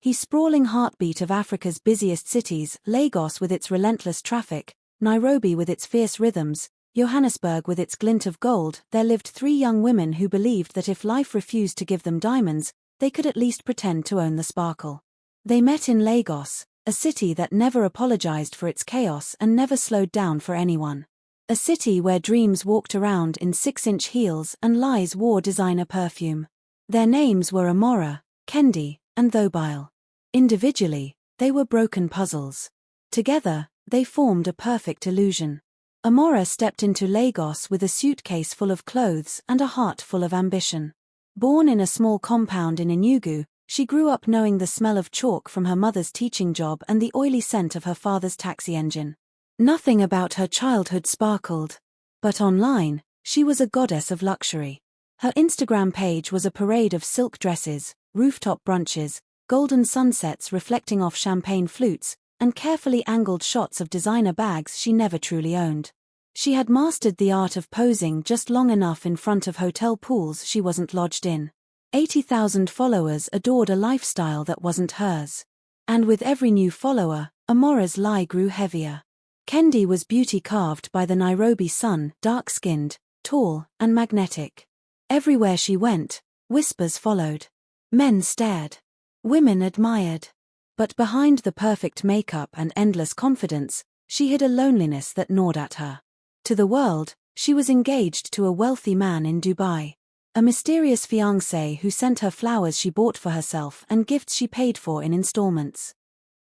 He sprawling heartbeat of Africa's busiest cities, Lagos with its relentless traffic, Nairobi with its fierce rhythms, Johannesburg with its glint of gold. There lived 3 young women who believed that if life refused to give them diamonds, they could at least pretend to own the sparkle. They met in Lagos, a city that never apologized for its chaos and never slowed down for anyone. A city where dreams walked around in 6-inch heels and lies wore designer perfume. Their names were Amora, Kendi, and Thobile. Individually, they were broken puzzles. Together, they formed a perfect illusion. Amora stepped into Lagos with a suitcase full of clothes and a heart full of ambition. Born in a small compound in Enugu, she grew up knowing the smell of chalk from her mother's teaching job and the oily scent of her father's taxi engine. Nothing about her childhood sparkled. But online, she was a goddess of luxury. Her Instagram page was a parade of silk dresses, rooftop brunches, golden sunsets reflecting off champagne flutes, and carefully angled shots of designer bags she never truly owned. She had mastered the art of posing just long enough in front of hotel pools she wasn't lodged in. 80,000 followers adored a lifestyle that wasn't hers. And with every new follower, Amora's lie grew heavier. Kendi was beauty carved by the Nairobi sun, dark-skinned, tall, and magnetic. Everywhere she went, whispers followed. Men stared. Women admired. But behind the perfect makeup and endless confidence, she hid a loneliness that gnawed at her. To the world, she was engaged to a wealthy man in Dubai. A mysterious fiancé who sent her flowers she bought for herself and gifts she paid for in installments.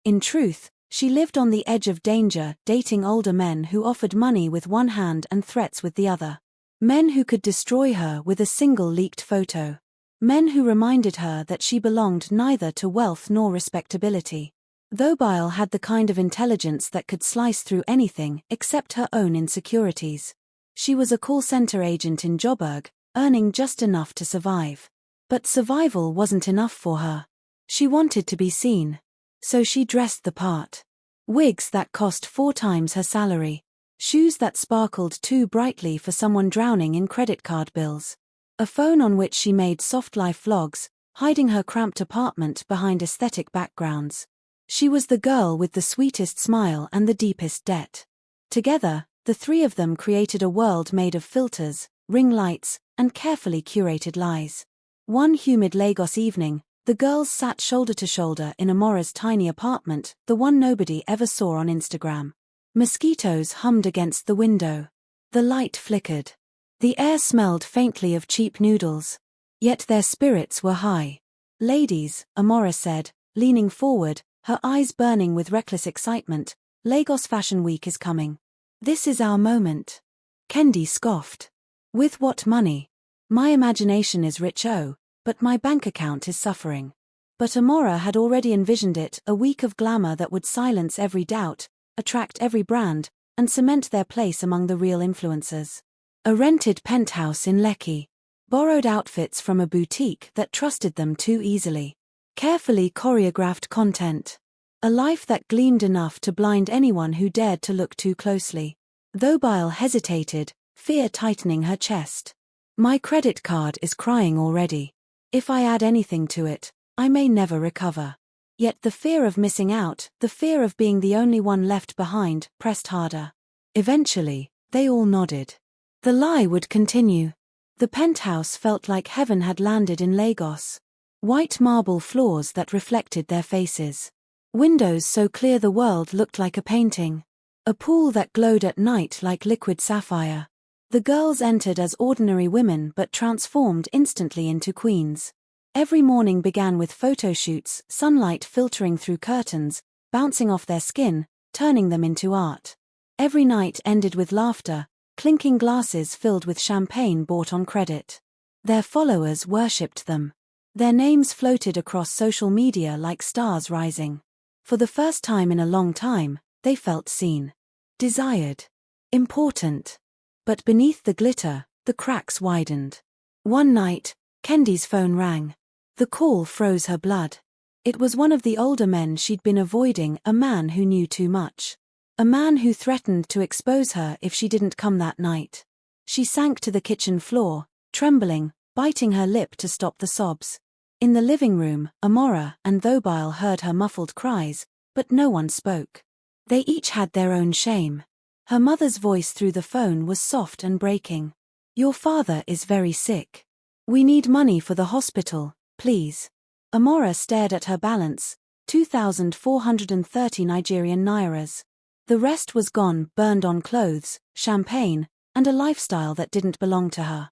In truth, she lived on the edge of danger, dating older men who offered money with one hand and threats with the other. Men who could destroy her with a single leaked photo. Men who reminded her that she belonged neither to wealth nor respectability. Thobile had the kind of intelligence that could slice through anything except her own insecurities. She was a call center agent in Joburg, earning just enough to survive. But survival wasn't enough for her. She wanted to be seen. So she dressed the part. Wigs that cost 4 times her salary. Shoes that sparkled too brightly for someone drowning in credit card bills. A phone on which she made soft life vlogs, hiding her cramped apartment behind aesthetic backgrounds. She was the girl with the sweetest smile and the deepest debt. Together, the 3 of them created a world made of filters, ring lights, and carefully curated lies. One humid Lagos evening, the girls sat shoulder to shoulder in Amora's tiny apartment, the one nobody ever saw on Instagram. Mosquitoes hummed against the window. The light flickered. The air smelled faintly of cheap noodles. Yet their spirits were high. "Ladies," Amora said, leaning forward, her eyes burning with reckless excitement, "Lagos Fashion Week is coming. This is our moment." Kendi scoffed. "With what money? My imagination is rich, but my bank account is suffering." But Amora had already envisioned it, a week of glamour that would silence every doubt, attract every brand, and cement their place among the real influencers. A rented penthouse in Lekki. Borrowed outfits from a boutique that trusted them too easily. Carefully choreographed content. A life that gleamed enough to blind anyone who dared to look too closely. Thobile hesitated, fear tightening her chest. "My credit card is crying already. If I add anything to it, I may never recover." Yet the fear of missing out, the fear of being the only one left behind, pressed harder. Eventually, they all nodded. The lie would continue. The penthouse felt like heaven had landed in Lagos. White marble floors that reflected their faces. Windows so clear the world looked like a painting. A pool that glowed at night like liquid sapphire. The girls entered as ordinary women but transformed instantly into queens. Every morning began with photo shoots, sunlight filtering through curtains, bouncing off their skin, turning them into art. Every night ended with laughter, clinking glasses filled with champagne bought on credit. Their followers worshipped them. Their names floated across social media like stars rising. For the first time in a long time, they felt seen. Desired. Important. But beneath the glitter, the cracks widened. One night, Kendi's phone rang. The call froze her blood. It was one of the older men she'd been avoiding, a man who knew too much. A man who threatened to expose her if she didn't come that night. She sank to the kitchen floor, trembling, biting her lip to stop the sobs. In the living room, Amora and Thobile heard her muffled cries, but no one spoke. They each had their own shame. Her mother's voice through the phone was soft and breaking. "Your father is very sick. We need money for the hospital, please." Amora stared at her balance, 2,430 Nigerian nairas. The rest was gone, burned on clothes, champagne, and a lifestyle that didn't belong to her.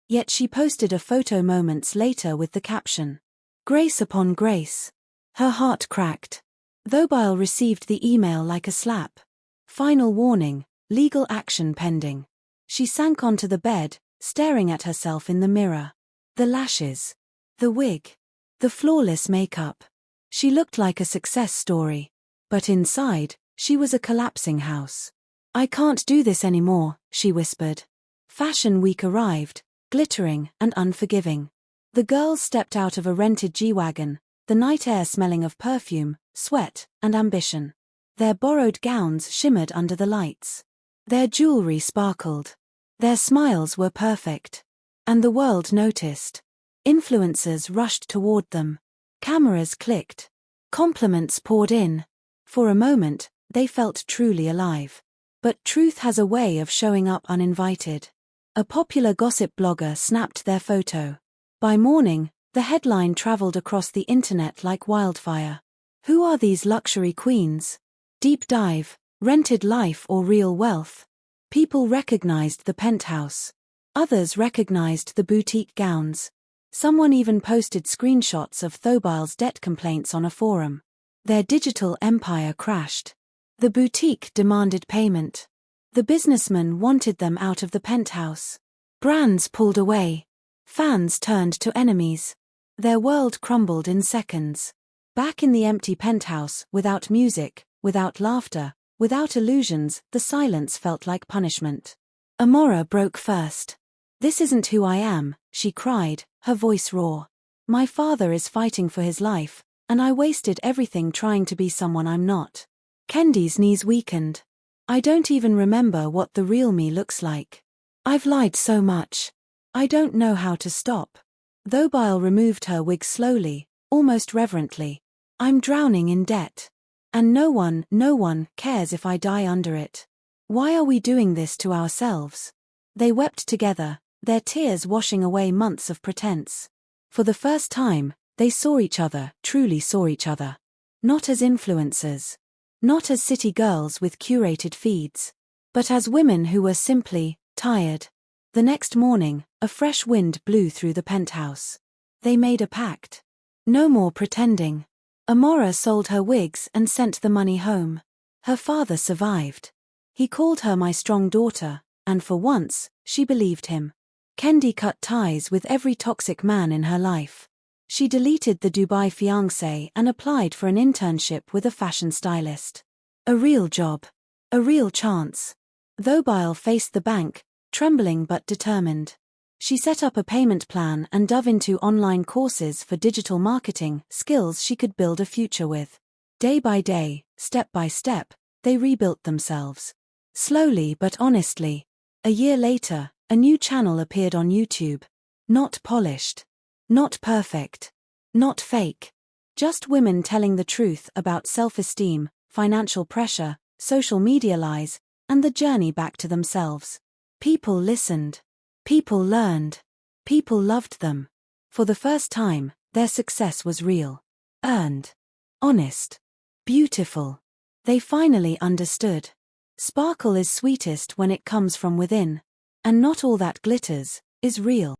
Yet she posted a photo moments later with the caption, "Grace upon grace." Her heart cracked. Thobile received the email like a slap. Final warning, legal action pending. She sank onto the bed, staring at herself in the mirror. The lashes. The wig. The flawless makeup. She looked like a success story. But inside, she was a collapsing house. "I can't do this anymore," she whispered. Fashion Week arrived, glittering and unforgiving. The girls stepped out of a rented G-Wagon, the night air smelling of perfume, sweat, and ambition. Their borrowed gowns shimmered under the lights. Their jewelry sparkled. Their smiles were perfect. And the world noticed. Influencers rushed toward them. Cameras clicked. Compliments poured in. For a moment, they felt truly alive. But truth has a way of showing up uninvited. A popular gossip blogger snapped their photo. By morning, the headline traveled across the internet like wildfire. Who are these luxury queens? Deep dive, rented life or real wealth? People recognized the penthouse. Others recognized the boutique gowns. Someone even posted screenshots of Thobile's debt complaints on a forum. Their digital empire crashed. The boutique demanded payment. The businessman wanted them out of the penthouse. Brands pulled away. Fans turned to enemies. Their world crumbled in seconds. Back in the empty penthouse, without music, without laughter, without illusions, the silence felt like punishment. Amora broke first. "This isn't who I am," she cried, her voice raw. "My father is fighting for his life, and I wasted everything trying to be someone I'm not." Kendi's knees weakened. "I don't even remember what the real me looks like. I've lied so much. I don't know how to stop." Thobile removed her wig slowly, almost reverently. "I'm drowning in debt. And no one cares if I die under it. Why are we doing this to ourselves?" They wept together, their tears washing away months of pretense. For the first time, they saw each other, truly saw each other. Not as influencers. Not as city girls with curated feeds. But as women who were simply tired. The next morning, a fresh wind blew through the penthouse. They made a pact. No more pretending. Amora sold her wigs and sent the money home. Her father survived. He called her my strong daughter, and for once, she believed him. Kendi cut ties with every toxic man in her life. She deleted the Dubai fiancé and applied for an internship with a fashion stylist. A real job. A real chance. Thobile faced the bank, trembling but determined. She set up a payment plan and dove into online courses for digital marketing, skills she could build a future with. Day by day, step by step, they rebuilt themselves. Slowly but honestly. A year later, a new channel appeared on YouTube. Not polished. Not perfect. Not fake. Just women telling the truth about self-esteem, financial pressure, social media lies, and the journey back to themselves. People listened. People learned. People loved them. For the first time, their success was real. Earned. Honest. Beautiful. They finally understood. Sparkle is sweetest when it comes from within. And not all that glitters is real.